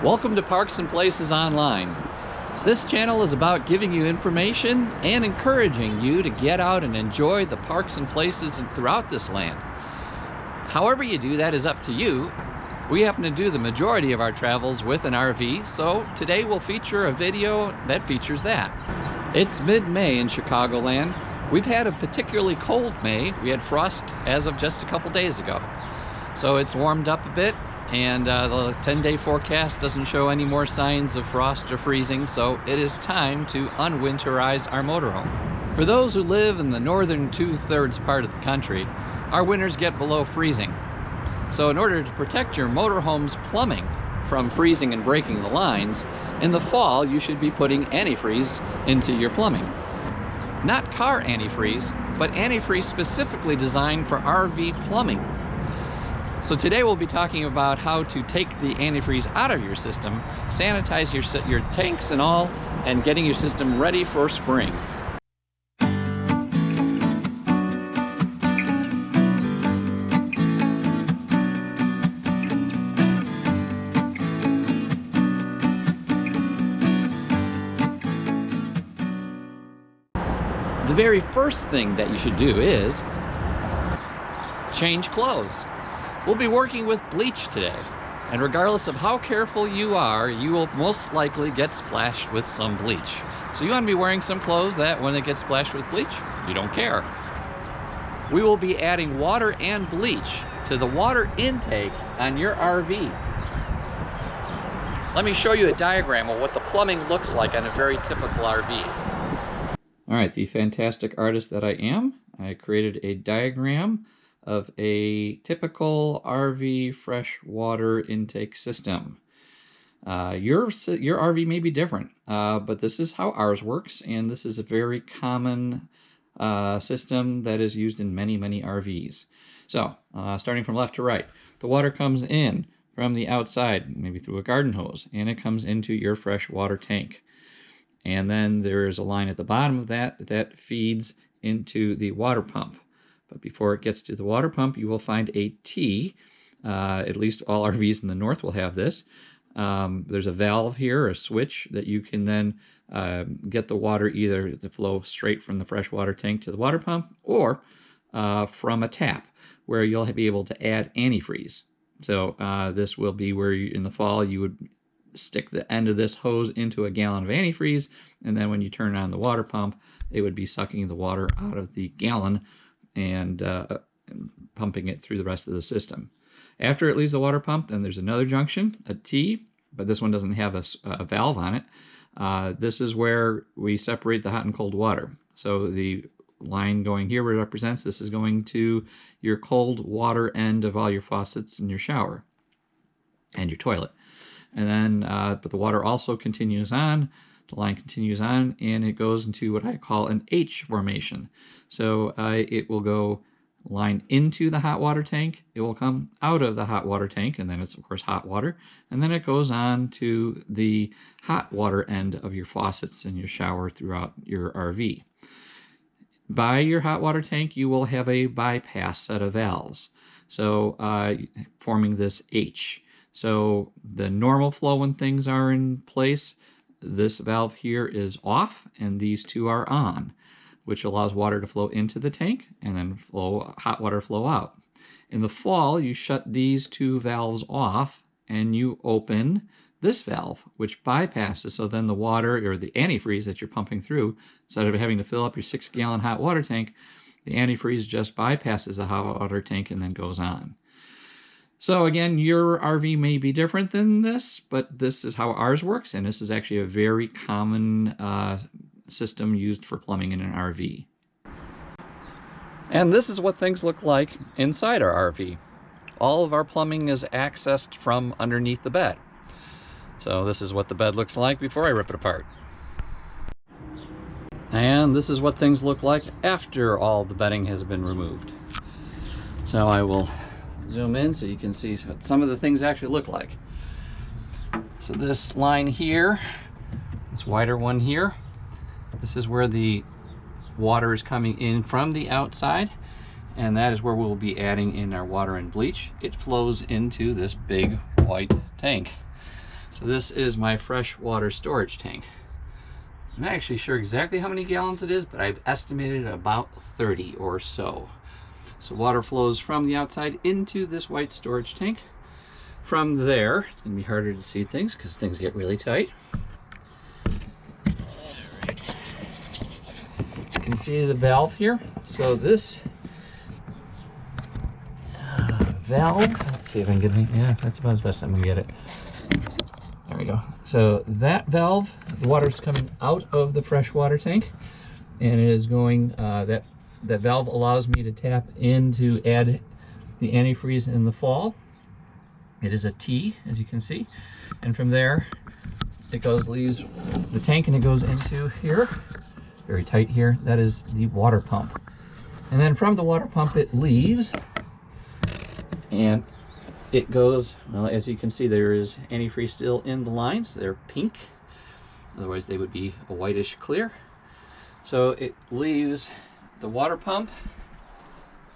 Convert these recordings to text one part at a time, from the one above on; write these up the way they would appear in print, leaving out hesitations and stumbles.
Welcome to Parks and Places Online. This channel is about giving you information and encouraging you to get out and enjoy the parks and places throughout this land. However you do that is up to you. We happen to do the majority of our travels with an RV, so today we'll feature a video that features that. It's mid-May in Chicagoland. We've had a particularly cold May. We had frost as of just a couple days ago. So it's warmed up a bit, and the 10-day forecast doesn't show any more signs of frost or freezing, so it is time to unwinterize our motorhome. For those who live in the northern 2/3 part of the country, our winters get below freezing. So in order to protect your motorhome's plumbing from freezing and breaking the lines, in the fall you should be putting antifreeze into your plumbing. Not car antifreeze, but antifreeze specifically designed for RV plumbing. So today we'll be talking about how to take the antifreeze out of your system, sanitize your tanks and all, and getting your system ready for spring. The very first thing that you should do is change clothes. We'll be working with bleach today, and regardless of how careful you are, you will most likely get splashed with some bleach. So you want to be wearing some clothes that when it gets splashed with bleach, you don't care. We will be adding water and bleach to the water intake on your RV. Let me show you a diagram of what the plumbing looks like on a very typical RV. All right, the fantastic artist that I am, I created a diagram of a typical RV freshwater intake system. Your RV may be different, but this is how ours works, and this is a very common system that is used in many RVs. So, starting from left to right, the water comes in from the outside, maybe through a garden hose, and it comes into your freshwater tank. And then there's a line at the bottom of that feeds into the water pump. But before it gets to the water pump, you will find a T. At least all RVs in the north will have this. There's a valve here, a switch, that you can then get the water either to flow straight from the freshwater tank to the water pump, or from a tap, where you'll be able to add antifreeze. So this will be where in the fall you would stick the end of this hose into a gallon of antifreeze, and then when you turn on the water pump, it would be sucking the water out of the gallon and pumping it through the rest of the system. After it leaves the water pump, then there's another junction, a T, but this one doesn't have a valve on it. This is where we separate the hot and cold water. So the line going here represents this is going to your cold water end of all your faucets in your shower and your toilet. And then, but the water also continues on, the line continues on, and it goes into what I call an H formation. So it will go line into the hot water tank, it will come out of the hot water tank, and then it's of course hot water, and then it goes on to the hot water end of your faucets in your shower throughout your RV. By your hot water tank, you will have a bypass set of valves, so forming this H. So the normal flow when things are in place, this valve here is off and these two are on, which allows water to flow into the tank and then hot water flow out. In the fall, you shut these two valves off and you open this valve, which bypasses, so then the water or the antifreeze that you're pumping through, instead of having to fill up your 6-gallon hot water tank, the antifreeze just bypasses the hot water tank and then goes on. So again, your RV may be different than this, but this is how ours works, and this is actually a very common system used for plumbing in an RV. And this is what things look like inside our RV. All of our plumbing is accessed from underneath the bed. So this is what the bed looks like before I rip it apart. And this is what things look like after all the bedding has been removed. So I will zoom in so you can see what some of the things actually look like. So this line here, this wider one here, this is where the water is coming in from the outside, and that is where we'll be adding in our water and bleach. It flows into this big white tank. So this is my freshwater storage tank. I'm not actually sure exactly how many gallons it is, but I've estimated about 30 or so. So water flows from the outside into this white storage tank. From there, it's going to be harder to see things because things get really tight. You can see the valve here. So this valve, let's see if I can get it. Yeah, that's about as best I'm going to get it. There we go. So that valve, the water's coming out of the freshwater tank, and it is going, that valve allows me to tap in to add the antifreeze in the fall. It is a T, as you can see. And from there, it leaves the tank and it goes into here, very tight here. That is the water pump. And then from the water pump, it leaves and it goes, well, as you can see, there is antifreeze still in the lines. They're pink. Otherwise, they would be a whitish clear. So it leaves the water pump,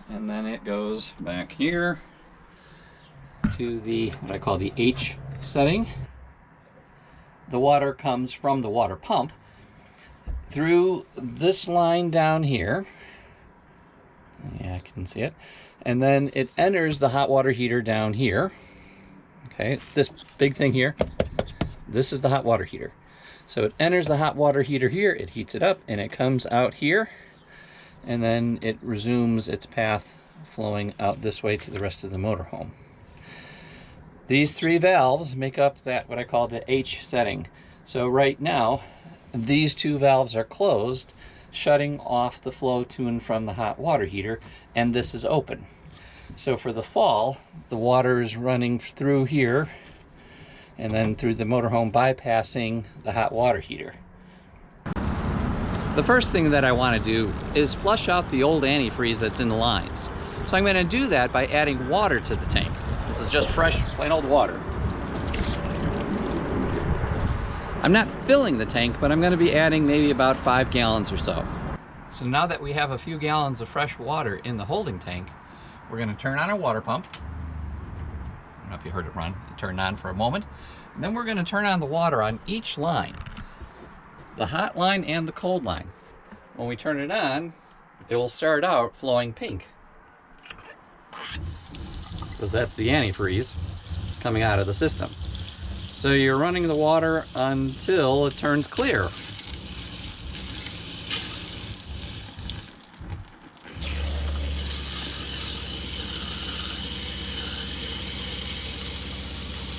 and then it goes back here to the, what I call the H setting. The water comes from the water pump through this line down here. Yeah, I can see it. And then it enters the hot water heater down here. Okay, this big thing here, this is the hot water heater. So it enters the hot water heater here, it heats it up, and it comes out here, and then it resumes its path flowing out this way to the rest of the motorhome. These three valves make up that, what I call the H setting. So right now, these two valves are closed, shutting off the flow to and from the hot water heater, and this is open. So for the fall, the water is running through here and then through the motorhome, bypassing the hot water heater. The first thing that I want to do is flush out the old antifreeze that's in the lines. So I'm going to do that by adding water to the tank. This is just fresh, plain old water. I'm not filling the tank, but I'm going to be adding maybe about 5 gallons or so. So now that we have a few gallons of fresh water in the holding tank, we're going to turn on our water pump. I don't know if you heard it run. It turned on for a moment. And then we're going to turn on the water on each line, the hot line and the cold line. When we turn it on, it will start out flowing pink, because that's the antifreeze coming out of the system. So you're running the water until it turns clear.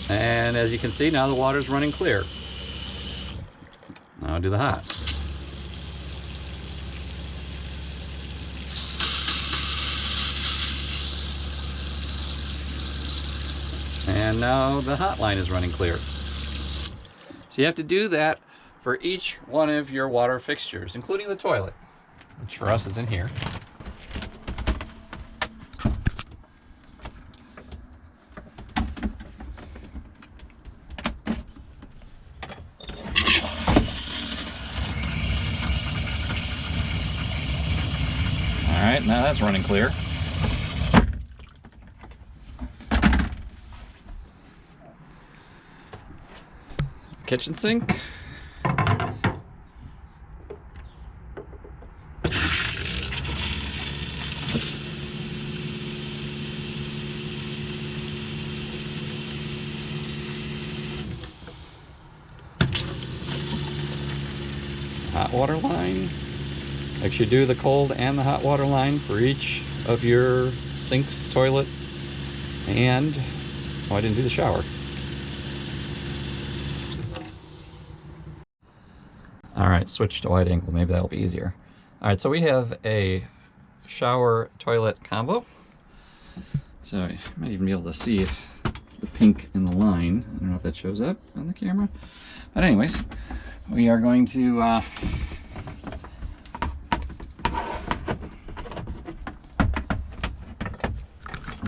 And as you can see, now the water's running clear. Now I'll do the hot. And now the hot line is running clear. So you have to do that for each one of your water fixtures, including the toilet, which for us is in here. All right, now that's running clear. Kitchen sink. Hot water line. Make sure you do the cold and the hot water line for each of your sinks, toilet, and, oh, I didn't do the shower. All right, switch to wide angle. Maybe that'll be easier. All right, so we have a shower toilet combo. So you might even be able to see if the pink in the line. I don't know if that shows up on the camera. But anyways, we are going to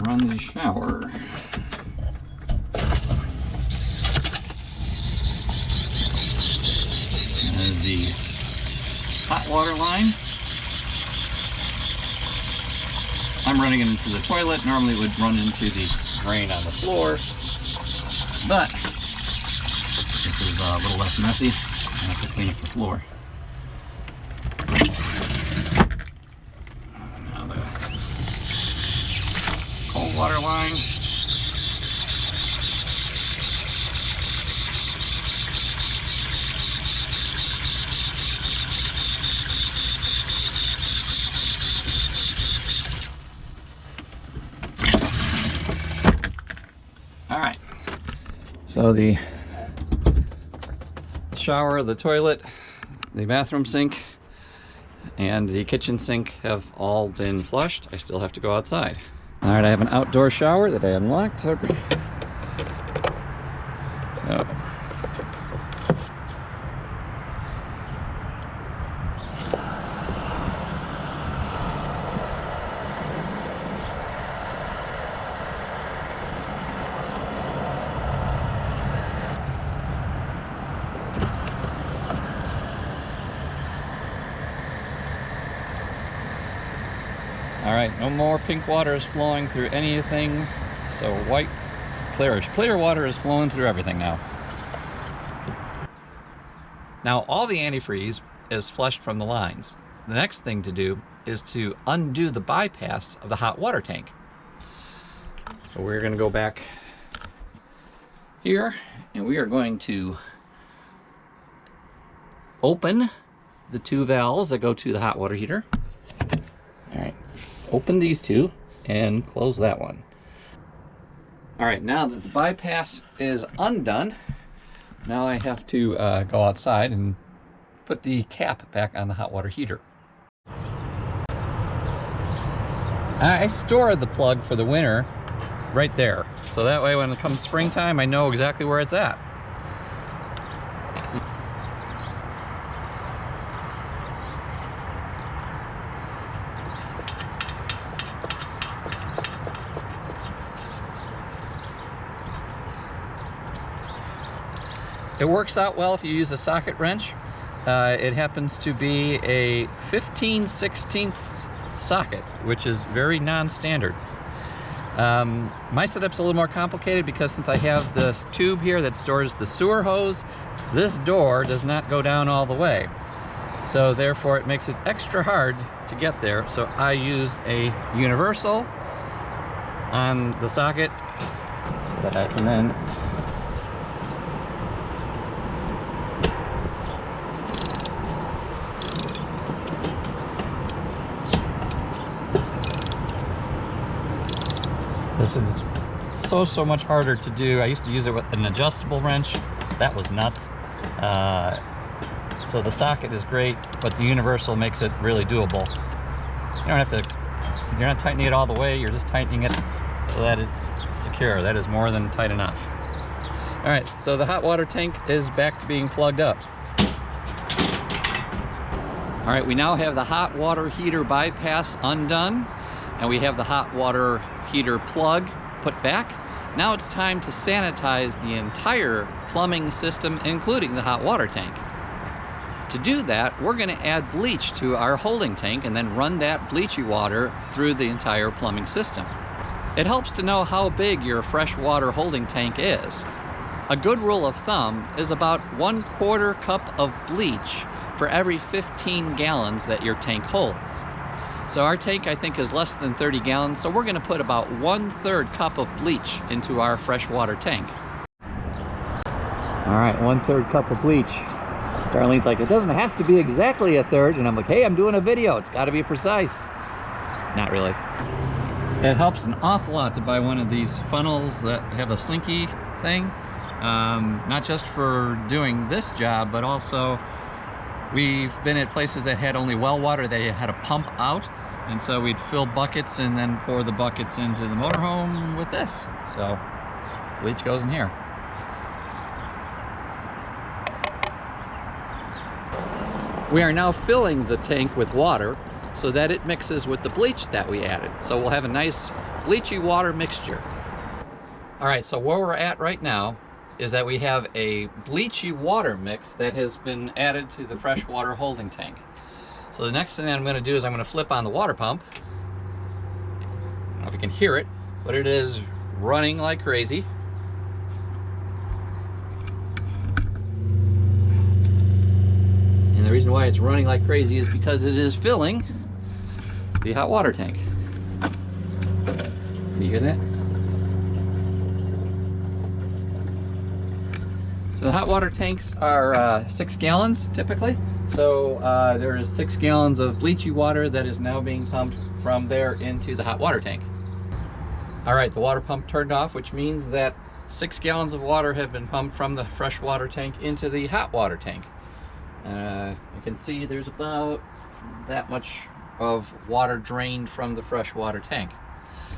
run the shower. There's the hot water line. I'm running it into the toilet. Normally it would run into the drain on the floor, but This is a little less messy. I have to clean up the floor. Now the cold water line. All right. So the shower, the toilet, the bathroom sink, and the kitchen sink have all been flushed. I still have to go outside. All right, I have an outdoor shower that I unlocked. So all right, no more pink water is flowing through anything. So white, clear water is flowing through everything now. Now all the antifreeze is flushed from the lines. The next thing to do is to undo the bypass of the hot water tank. So we're going to go back here and we are going to open the two valves that go to the hot water heater. All right. Open these two and close that one. All right, now that the bypass is undone, now I have to go outside and put the cap back on the hot water heater. I store the plug for the winter right there, so that way when it comes springtime I know exactly where it's at. It works out well if you use a socket wrench. It happens to be a 15/16 socket, which is very non-standard. My setup's a little more complicated because since I have this tube here that stores the sewer hose, this door does not go down all the way. So therefore it makes it extra hard to get there. So I use a universal on the socket so that I can then this is so much harder to do. I used to use it with an adjustable wrench. That was nuts. So the socket is great, but the universal makes it really doable. You don't have to, you're not tightening it all the way, you're just tightening it so that it's secure. That is more than tight enough. All right, so the hot water tank is back to being plugged up. All right, we now have the hot water heater bypass undone, and we have the hot water heater plug put back. Now it's time to sanitize the entire plumbing system, including the hot water tank. To do that, we're going to add bleach to our holding tank and then run that bleachy water through the entire plumbing system. It helps to know how big your freshwater holding tank is. A good rule of thumb is about 1/4 cup of bleach for every 15 gallons that your tank holds. So our tank, I think, is less than 30 gallons, so we're going to put about 1/3 cup of bleach into our freshwater tank. All right, 1/3 cup of bleach. Darlene's like, it doesn't have to be exactly 1/3, and I'm like, hey, I'm doing a video, it's got to be precise. Not really. It helps an awful lot to buy one of these funnels that have a slinky thing, not just for doing this job, but also we've been at places that had only well water that you had to pump out, and so we'd fill buckets and then pour the buckets into the motorhome with this. So bleach goes in here. We are now filling the tank with water so that it mixes with the bleach that we added. So we'll have a nice bleachy water mixture. All right, so where we're at right now is that we have a bleachy water mix that has been added to the freshwater holding tank. So the next thing that I'm going to do is I'm going to flip on the water pump. I don't know if you can hear it, but it is running like crazy. why it's running like crazy is because it is filling the hot water tank. Can you hear that? So the hot water tanks are 6 gallons typically. So there is 6 gallons of bleachy water that is now being pumped from there into the hot water tank. All right, the water pump turned off, which means that 6 gallons of water have been pumped from the fresh water tank into the hot water tank. You can see there's about that much of water drained from the fresh water tank.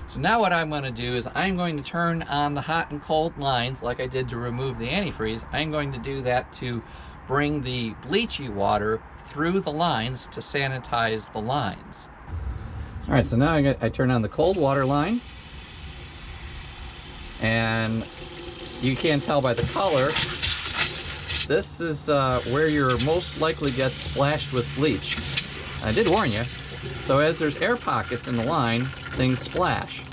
So now what I'm going to do is I'm going to turn on the hot and cold lines like I did to remove the antifreeze. I'm going to do that to bring the bleachy water through the lines to sanitize the lines. All right, so now I turn on the cold water line, and you can tell by the color, this is where you're most likely get splashed with bleach. I did warn you. So as there's air pockets in the line, things splash.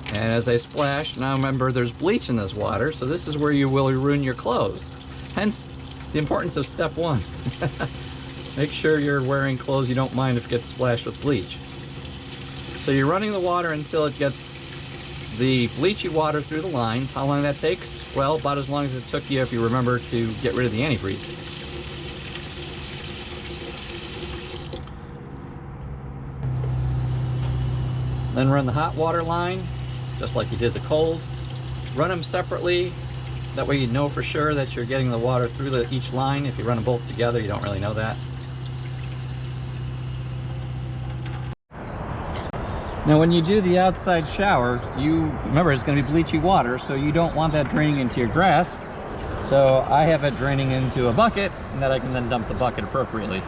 And as they splash, now remember there's bleach in this water, so this is where you will ruin your clothes. Hence the importance of step 1. Make sure you're wearing clothes you don't mind if it gets splashed with bleach. So you're running the water until it gets the bleachy water through the lines. How long that takes? Well, about as long as it took you if you remember to get rid of the antifreeze. Then run the hot water line, just like you did the cold. Run them separately. That way you know for sure that you're getting the water through each line. If you run them both together, you don't really know that. Now when you do the outside shower, you remember it's going to be bleachy water, so you don't want that draining into your grass. So I have it draining into a bucket, and that I can then dump the bucket appropriately.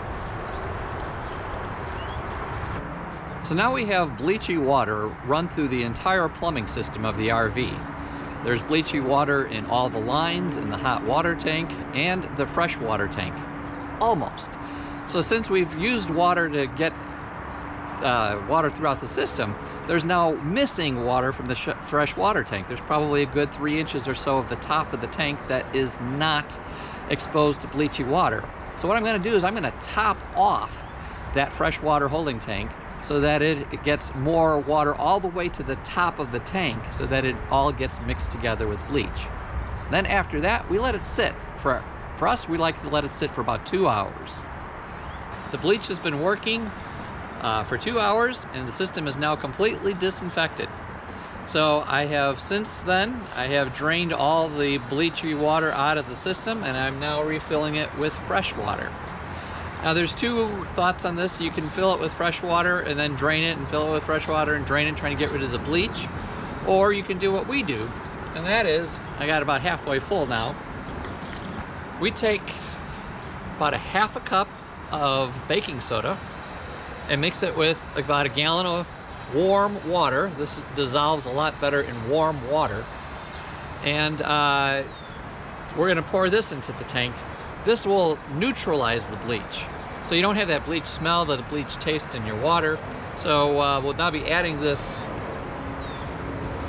So now we have bleachy water run through the entire plumbing system of the RV. There's bleachy water in all the lines, in the hot water tank, and the fresh water tank. Almost. So since we've used water to get water throughout the system, there's now missing water from the fresh water tank. There's probably a good 3 inches or so of the top of the tank that is not exposed to bleachy water. So what I'm going to do is I'm going to top off that fresh water holding tank so that it gets more water all the way to the top of the tank so that it all gets mixed together with bleach. Then after that, we let it sit. For us, we like to let it sit for about 2 hours. The bleach has been working for 2 hours, and the system is now completely disinfected. So I have since then, I have drained all the bleachy water out of the system, and I'm now refilling it with fresh water. Now there's 2 thoughts on this. You can fill it with fresh water and then drain it, and fill it with fresh water and drain it, trying to get rid of the bleach. Or you can do what we do, and that is, I got about halfway full now. We take about a half a cup of baking soda and mix it with about 1 gallon of warm water. This dissolves a lot better in warm water. And we're gonna pour this into the tank. This will neutralize the bleach. So you don't have that bleach smell, the bleach taste in your water. So we'll now be adding this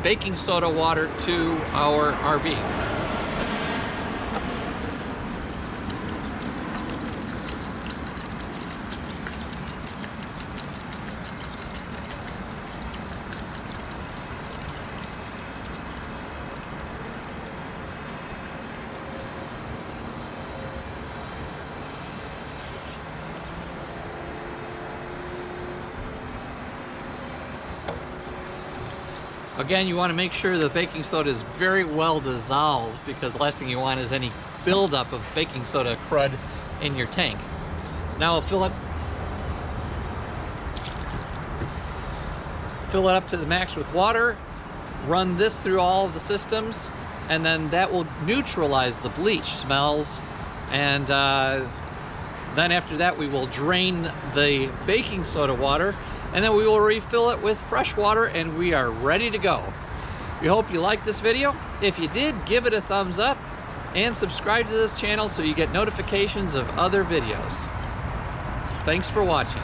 baking soda water to our RV. Again, you want to make sure the baking soda is very well dissolved, because the last thing you want is any buildup of baking soda crud in your tank. So now we'll fill it up to the max with water, run this through all of the systems, and then that will neutralize the bleach smells. And then after that, we will drain the baking soda water, and then we will refill it with fresh water, and we are ready to go. We hope you liked this video. If you did, give it a thumbs up and subscribe to this channel so you get notifications of other videos. Thanks for watching.